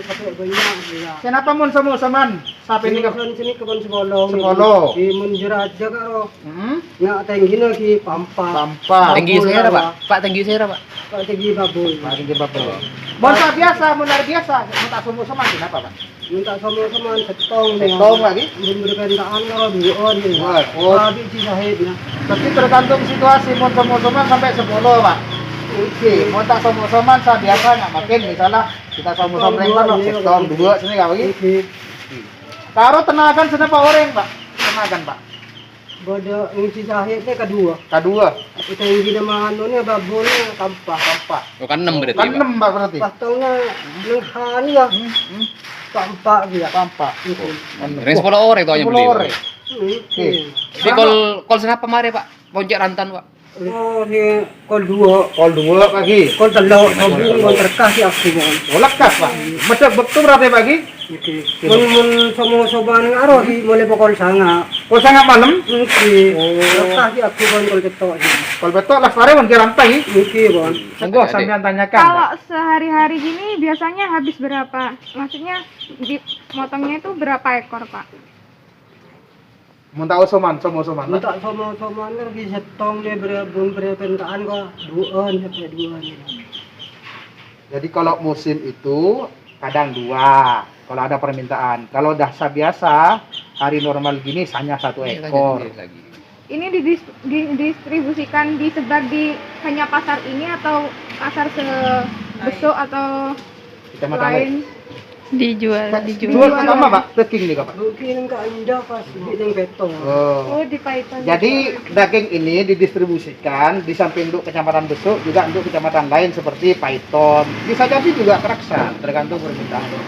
satu banyak ya. Kenapa mun saman? Sapi ini Sini kebun sebolong. Di menjerat jaga ro. Ya tinggi lagi pampa. Tinggi saya Pak. Pak tinggi saya Pak. Pak tinggi baboy. Tinggi baboy. Monta biasa, munar biasa. Monta saman kenapa Pak? Minta sama setong lagi. Memberikan taan karo duon ni. Oh, habis di sahibnya. tapi tergantung situasi mon saman sampai 10 Pak. Oke, monta saman biasa nggak makin misalnya kita saman rentan setong 2 sini nggak bagi. Karo tenagan senapa orang Pak? Tenagan Pak. Bodo ngisi sahibnya kedua. Itu yang gina manonnya babonnya kampak. Oh kan 6 berarti Kan Pak. 6 Pak berarti. Patungnya lenghani ya. Kampak dia. Kampak. Ring 10 orang itu hanya 10 beli. orang. Oke. Jadi kol senapa mari Pak? Poncak rantan Pak. Oh, ni kol dua. Kol 2 pagi. Kol telur, kol terkas ya aku mohon. Oh, lekas Pak. Macam betul berarti pagi. Oke. Mun semua soban ngaro di mulai pokol sanga. Kol sangat malam. Oke. Lekas ya aku mohon kol ketok. Kol betul lestari mun kirantai. Oke, Bon. Monggo sampean tanyakan. Kalau sehari-hari gini biasanya habis berapa? Maksudnya motongnya itu berapa ekor, Pak? Mun tahu soman. Minta sama lagi setong dia berpentaan kok duaan sampai duaan. Jadi kalau musim itu kadang 2 kalau ada permintaan. Kalau dah biasa hari normal gini hanya 1 ekor. Ini didistribusikan disebar di hanya pasar ini atau pasar sebesok atau Kecamatan lain. lain? Dijual. Jual sama Pak, teking nih Pak. Mungkin enggak indah pas di petong. Oh. Oh, di Paiton. Jadi daging ini didistribusikan di samping untuk kecamatan Besuk juga untuk kecamatan lain seperti Paiton. Bisa jadi juga Keraksan, tergantung permintaan.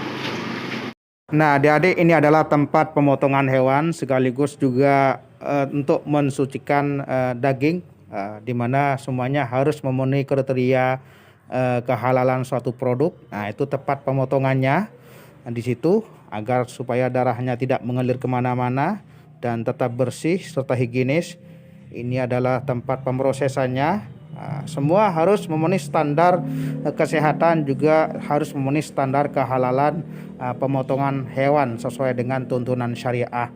Nah, adik-adik, ini adalah tempat pemotongan hewan sekaligus juga untuk mensucikan daging, di mana semuanya harus memenuhi kriteria kehalalan suatu produk. Nah, itu tempat pemotongannya di situ agar supaya darahnya tidak mengalir kemana-mana dan tetap bersih serta higienis. Ini adalah tempat pemrosesannya. Semua harus memenuhi standar kesehatan, juga harus memenuhi standar kehalalan pemotongan hewan sesuai dengan tuntunan syariah.